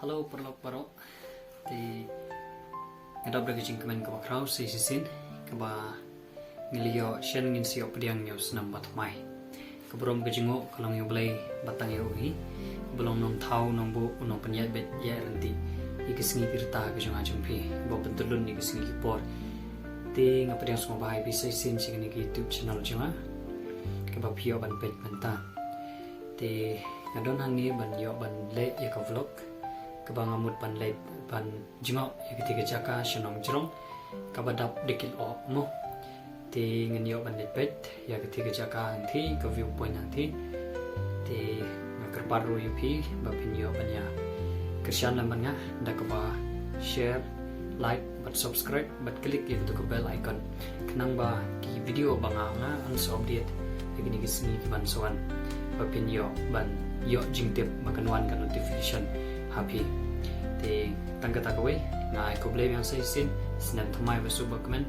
Halo perlok barok di ngadap lagi jingkaman ke bakrau sisin ke ba ngilio shen ngin sio pediang news nambat mai ke berom ke jingo kalau ngi belai batang yo hi belum nong tau nong bu nong penyat bet ya renti ikisingi pirta ke jong ajung pi bo pentulun ikisingi kipor ti ngapediang semua bahai bisa sin sing ni YouTube channel jonga ke ba pio ban pet menta ti ngadon hangi ban yo ban le ya ka vlog ke ba ngamut ban le ban jingo ya ketiga jaka shenong jerong ka ba dap dikil o mo ti ngan yo ban le pet ya ketiga jaka anti ke viewpoint anti ti ngakar baru yupi ba pin yo ban ya kersian lamban nga da ka ba share like but subscribe but klik itu ke bell icon kenang ba ki video banga nga unso update begini gisni ki ban soan bapin yo ban yo jingtip makanwan kan notification happy te tangka takaway nga ko blame yang say sin sinan thamai basu bakmen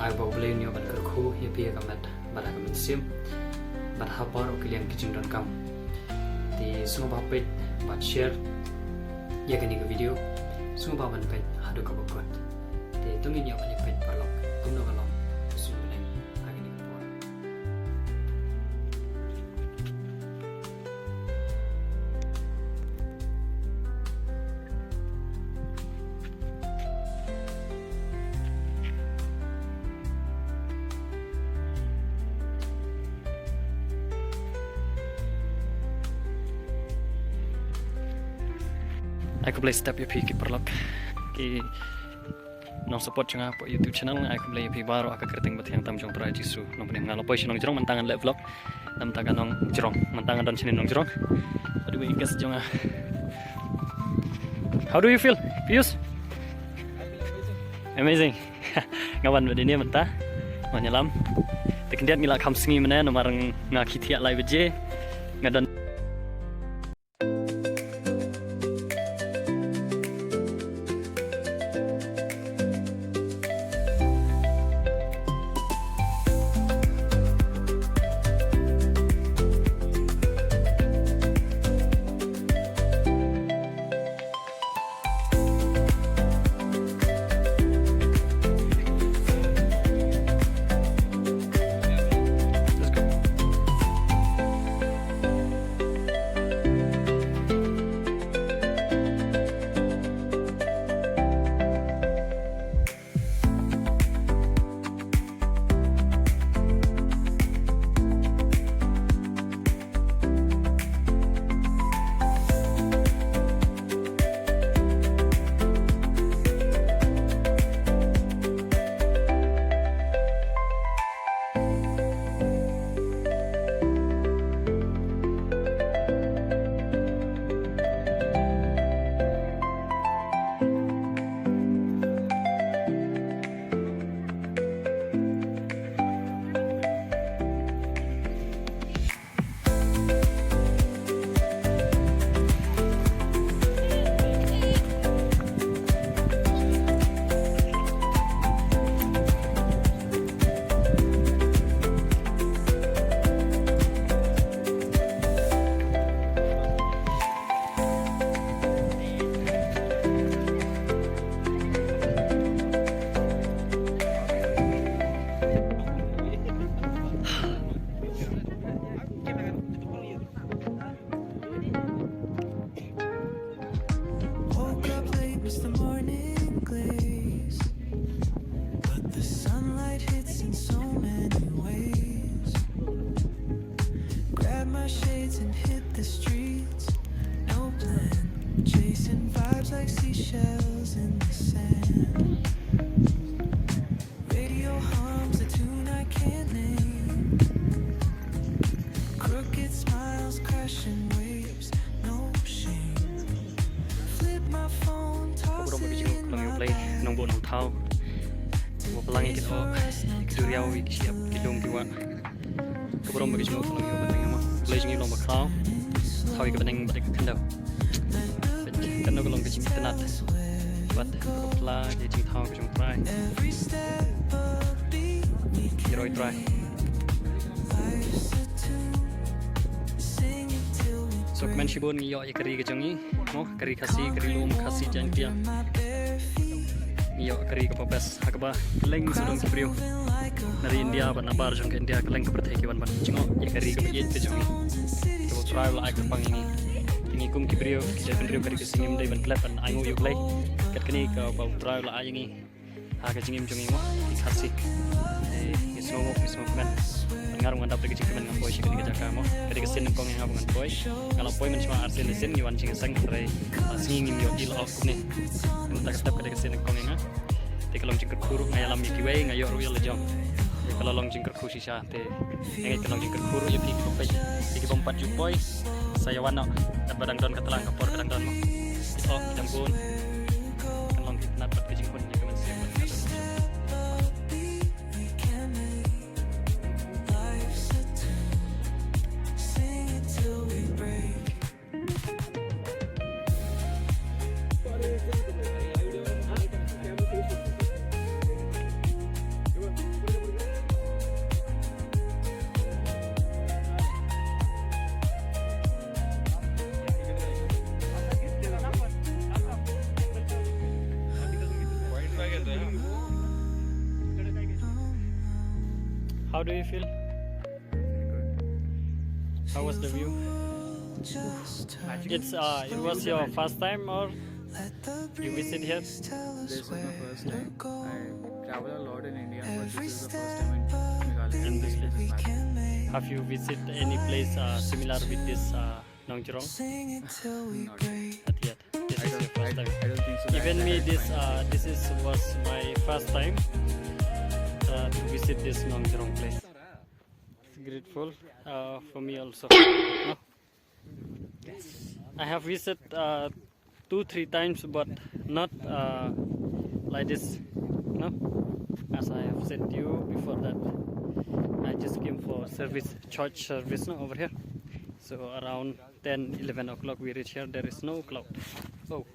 ai bo blame yo ban karkhu happy kamat bara kamat sim bat hapar o kilian kijing don kam te semua bapet bat share ya kani ke video semua ban pet hadu ka bakot te tungin yo ban pet parlok kuno kalom susulen agini po. Aku boleh step ya pi perlok ki non support juga po YouTube channel aku boleh pi baru aku kerting bat yang tam jong pra jisu non pening ngalo po sinong jerong mentangan le vlog tam taga nong jerong mentangan don sini nong jerong aduh ingas jonga. How do you feel Pius? Amazing. Ngawan bade ni mentah menyelam tekendiat ngila kam singi mena nomarang ngakitiak lai beje ngadon nong bo nong thau bo pelangi kita duriau iki siap kidung diwa keberom bagi semua pelangi batang ama boleh jingi lomba khau thau iki batang batik kendau kan no long kecing tenat bat pla je jing thau ke jong try kiroi try so So kemen shibun yo kari kejongi, mo kari kasi kari lum kasi jang dia. Yo kari ke popes hakaba leng sudong kibriu. Dari India ban nabar jong ke India keleng ke perteki ban jingo kari ke yet kejongi. To try la ak pang ini. Ini kum kibriu kita pendriu kari ke singim dai ban klep ban aingu yo klei. Kat kini ka bau try la ayangi. Ha ke jingim jongi mo kasi. Ismo men. Ngarung ngandap lagi cikimen ngam boy sih ketika jaka mo ketika sin kong yang ngabungan boy kalau boy mencuma arsen sin ngiwan cing sang rai singing yo il of ne entah ketep ketika sin kong yang te kalau cingker kuru ngayalam yiki way ngayo royal jong kalau long cingker kusi sya te ngai kalau cingker kuru ya pik pompai iki pompat ju boy saya wana badang don katelang kapor kadang don mo itu campun kan long kitnat pat ke jingkon ya kemen siap How do you feel? How was the view? It was your first time or you visit here? This is my first time. I travel a lot in India, but this is the first time in Meghalaya. And this place. Have you visited any place similar with this Nong Jrong? Not yet. Not yet. This is your first time. I don't think so. Even me, was my first time to visit this Nong Jrong place. It's grateful for me also. No? I have visited 2-3 times, but not like this. No, as I have said to you before that, I just came for service, church service, no, over here. So around 10-11 o'clock we reach here. There is no cloud. Oh,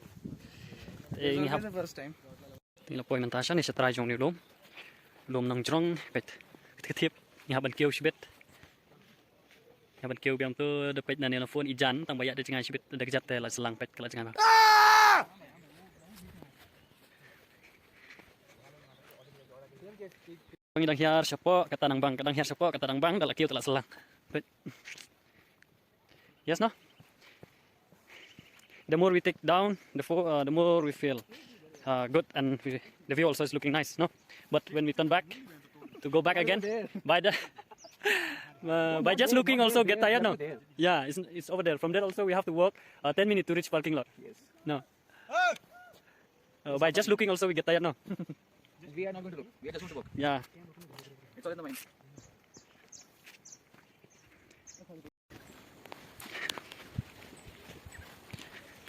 This was the first time. Tinggal poin mentasya ni setrai jong ni lom nang jrong bet ketip ni haban kieu sibet haban kieu biam tu de pet na nelpon ijan tang bayak de cengai sibet de kejat te la selang pet kala cengai. Pangidang hiar siapa kata nang bang kadang hiar siapa kata nang bang dala kieu telah selang. Yes, no? The more we take down, the more we feel good, and the view also is looking nice, no? But when we turn back, to go back again, by just looking also get tired, no? Yeah, it's over there. From there also we have to walk 10 minutes to reach parking lot. Yes. No. By just looking also we get tired, no? We are not going to look. We are just going to walk. Yeah. It's all in the mind.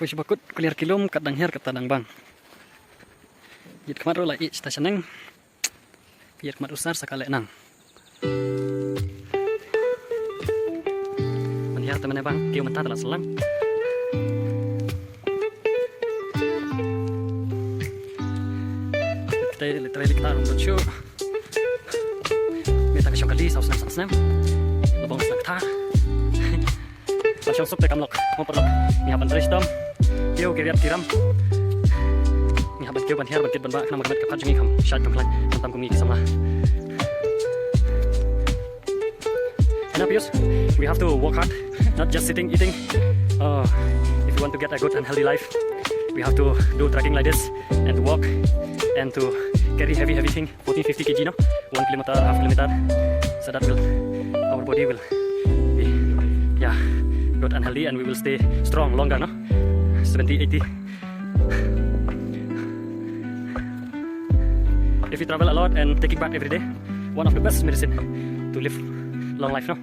Push bakut clear kilom kadang her kata dang bang. Jit kemar la ich ta seneng. Biar kemar usar sakale nang. Menhiar temen bang, kieu mentah telah selang. Literally kita rum roadshow. Beta ka kali saus nam. Lebong snack ta. Pasang sok te kamlok, mau perlok. Ni haban tres dom. Kieu kiriat kiram. Ni haban kieu ban hiar ban kit ban ba kana magamet ka pajungi kam. Shat kam klan tam kum ni sama. And obvious, we have to work hard, not just sitting eating. If you want to get a good and healthy life, we have to do trekking like this and walk and to carry heavy thing, 14-50 kg, no? 1 kilometer, half kilometer, so that our body will be, good and healthy, and we will stay strong longer, no? 70-80. If you travel a lot and taking bath every day, one of the best medicine to live long life, no?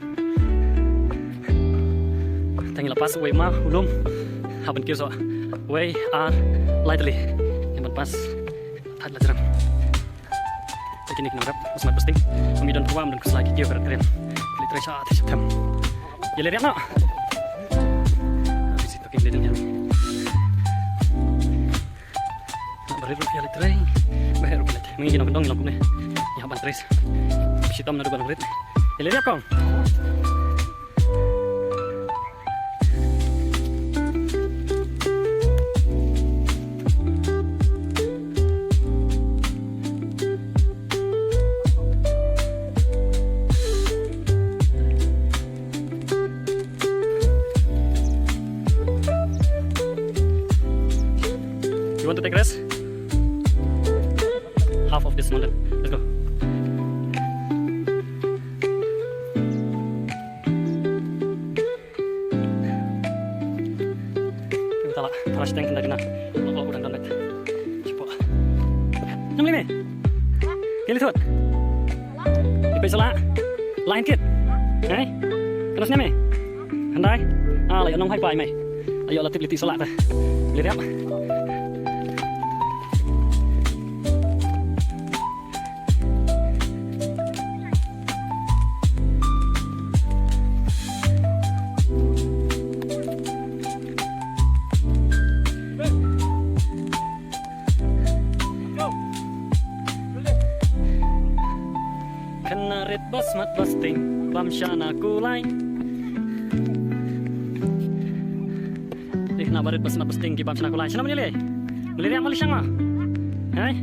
Tangi lepas way ma ulum haban kieu so way are lightly yang pas tad la jerang teknik nang rap usmat posting kami dan tuam dan keslagi kieu keren literai saat septem ya leriak no habis itu kini dan nak beri rupiah literai bayar rupiah mengi nang dong nang ne ya haban tres sitam na duban rit ya leriak kong You want to take a rest? Half of this mountain. Let's go. Kita lah, harus tank dari na. Kalau udah download. Cepat. Nam limi. Pilih tuh. Ipay sala. Lain kit. Hei. Terus nyame. Handai. Layo nong hai pai mày. Layo là tiếp liti sala ta. Lihat ya. Kena red bus mat busting bam shana kulai. Kena red bus mat busting bam shana kulai. Shana menilai. Menilai yang malih shanga. Hai.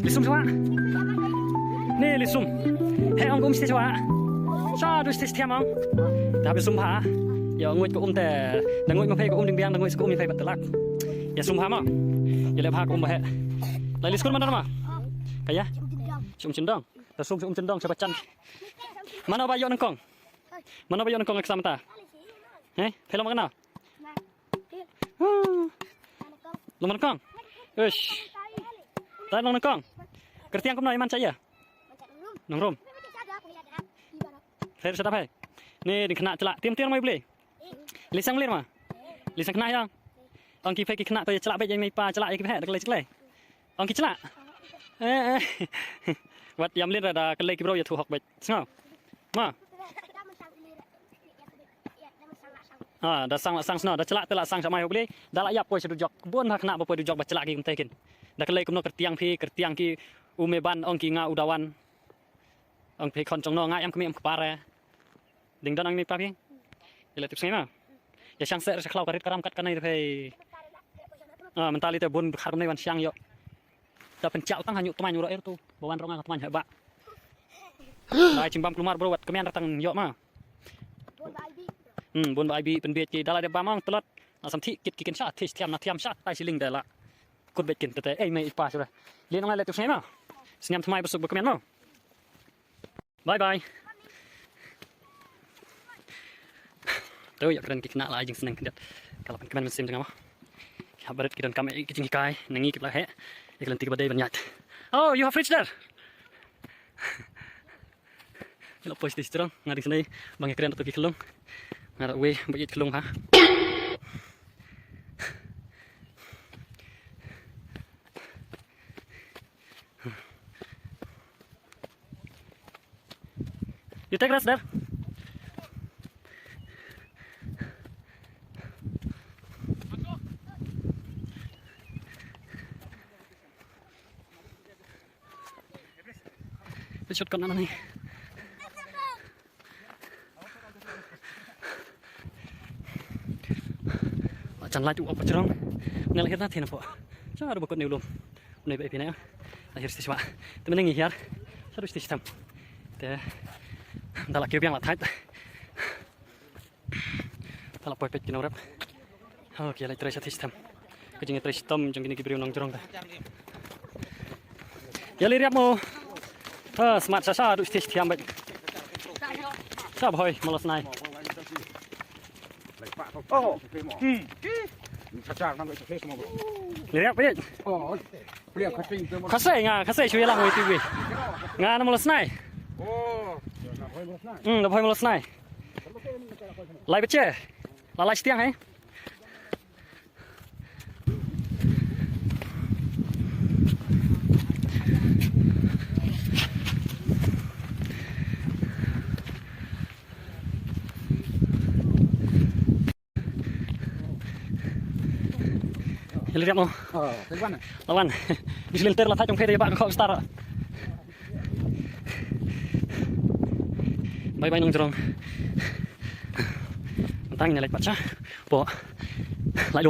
Lisum sawa. Ni lisum. Hei ong mesti sawa. Sa du stis tiamang. Tapi sumha. Ya nguit ko te. Danguit ma phei ko ding biang danguit ko mi phei batalak. Ya sumha ma. Ya le pha ko ba he. Lai liskul mana ma? Kaya. Cendong. Tasung cendong siapa can? Mana bayo nengkong? Mana bayo nengkong eksam ta? Film mana? Lu nengkong? Ush. Tak nengkong. Kerti yang kau iman saya? Nongrom. Saya sudah apa? Ni kena celak. Tiam-tiam mau beli? Lisang lir mah? Lisang kena yang? Ong kipe kena tu celak baik jadi pa celak kipe dak lek. Ong ki celak. Wat yam lir ada kelai kibro ya tu hok baik. Sengau. Ma. Dah sang seno, dah celak telak sang sama boleh. Dah layak poi sedujok. Kebun hak nak poi dujok bacelak ki kumtekin. Dah kelai kumno kertiang ki umeban ong ki nga udawan. Ong pi kon jongno nga yam kemi am kepare. Ding dan ang ni pa pi. Ila tips ma. Ya sang ser seklau karit karam kat kanai pe. Mentali te bun khar nei wan siang yo. Dah pencak tang hanyuk teman nyuruh air tu. Bawan rongan teman hebat. Dah cimbam keluar bro wat kemian datang yo ma. Bun ba IB penbiet ki dala de bamang telot. Asam thi kit kikin sha thi tiam na tiam sha tai siling dala. Kut bet kin tete mai ipa sudah. Lien ngai le tu sei ma. Senyam thmai besuk ba kemian ma. Bye bye. Tu ya keren ki kena la jing seneng kendat. Kalau pen kemian mesim tengah ma. Ya barat kidan kam kijing kai nangi kit la he. Iklan tiga badai banyak. Oh, you have fridge there. Kalau post di situ, ngari sini, bang keren atau kelung, ngara we, bayar kelung ha. You take rest there. Shotgun na nih. Chẳng lại tụ apa cerong. Nel akhirnya thina po. Cara bukot ni ulum. Unai ba pina. Akhir siswa. Temen ngi hiar. Saru sistem. Te. Dala kyo biang la thait. Dala poi pet kino rap. Oke, lai tres sistem. Kejing tres sistem jong kini kibriu nong cerong ta. Ya liriap mo. Smart sasa du stis tiam baik. Sab hoi malas nai. Oh. Lihat baik. Oh. Beli Kasih cuy lah TV. Ngana malas nai. Oh. Dah hoi malas nai. Lai bece. Lalai tiang hai. Lihat mo. Lawan. Di selintir lah tajong pede pak kau star. Bye bye nong jerong. Tang nyalek baca. Po. Lai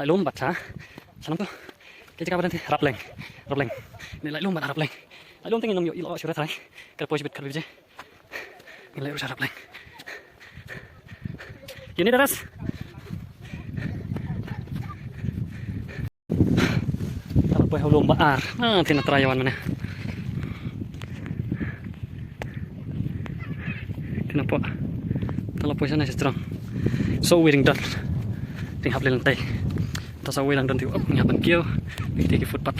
lum baca. Sanam tu. Kita kabar nanti rapleng. Ni lai lum baca rapleng. Lai lum tingin nong yo ilo surat rai. Kerpo jebit kerja. Ni lai usah rapleng. Ini daras. boleh lomba ar. Nah, tina terayawan mana? Kenapa? Kalau puasa nasi terang. So we done. Ting hap lantai. Tas we lang done tu. Up ngapan kio. Di footpath.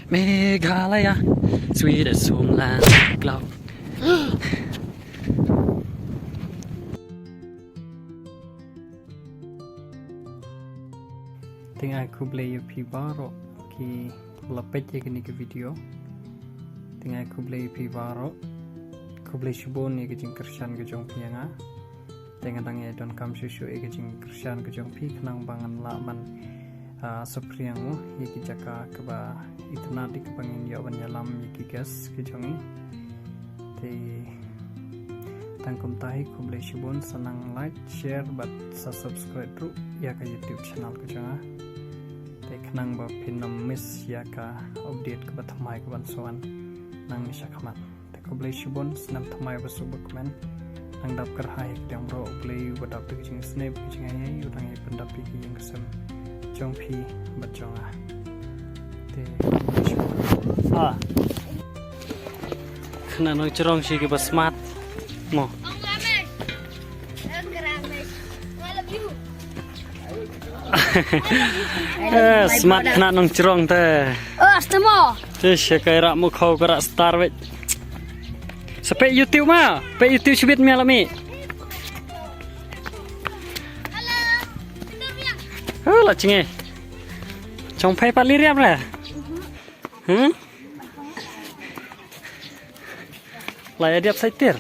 Meghalaya, sweetest homeland cloud. Tinggal aku beli UP baru ki lapet je kini ke video. Tinggal aku beli UP baru. Aku beli shubon ni kejing kersian kejong pianga. Tinggal tangye don kam susu kejing kersian kejong pi kenang bangan laman. Sepriangmu yaki jaka keba itna di kepangin yawan yalam yaki gas kejongi te tangkum tahi kublai shibun senang like share but subscribe ru ya ka YouTube channel kejonga te kenang ba pinam miss ya ka update keba thamai keban soan nang nisha khamat te kublai shibun senam thamai ba subuk men nang dap kar hai kyam ro kublai wadap te kejing snap kejing ai udang ai pendap pi yang kesem Jong pi bacong ah, te kena nong cerong sih ke basmat, mo. Smart kena nong cerong te. Astemo. Terus kayak rak mu kau kerak star wet. Sampai YouTube mah, sampai YouTube cubit mi alami. Lah cengeh. Chong phai pat liriap lah. Lah diap saitir.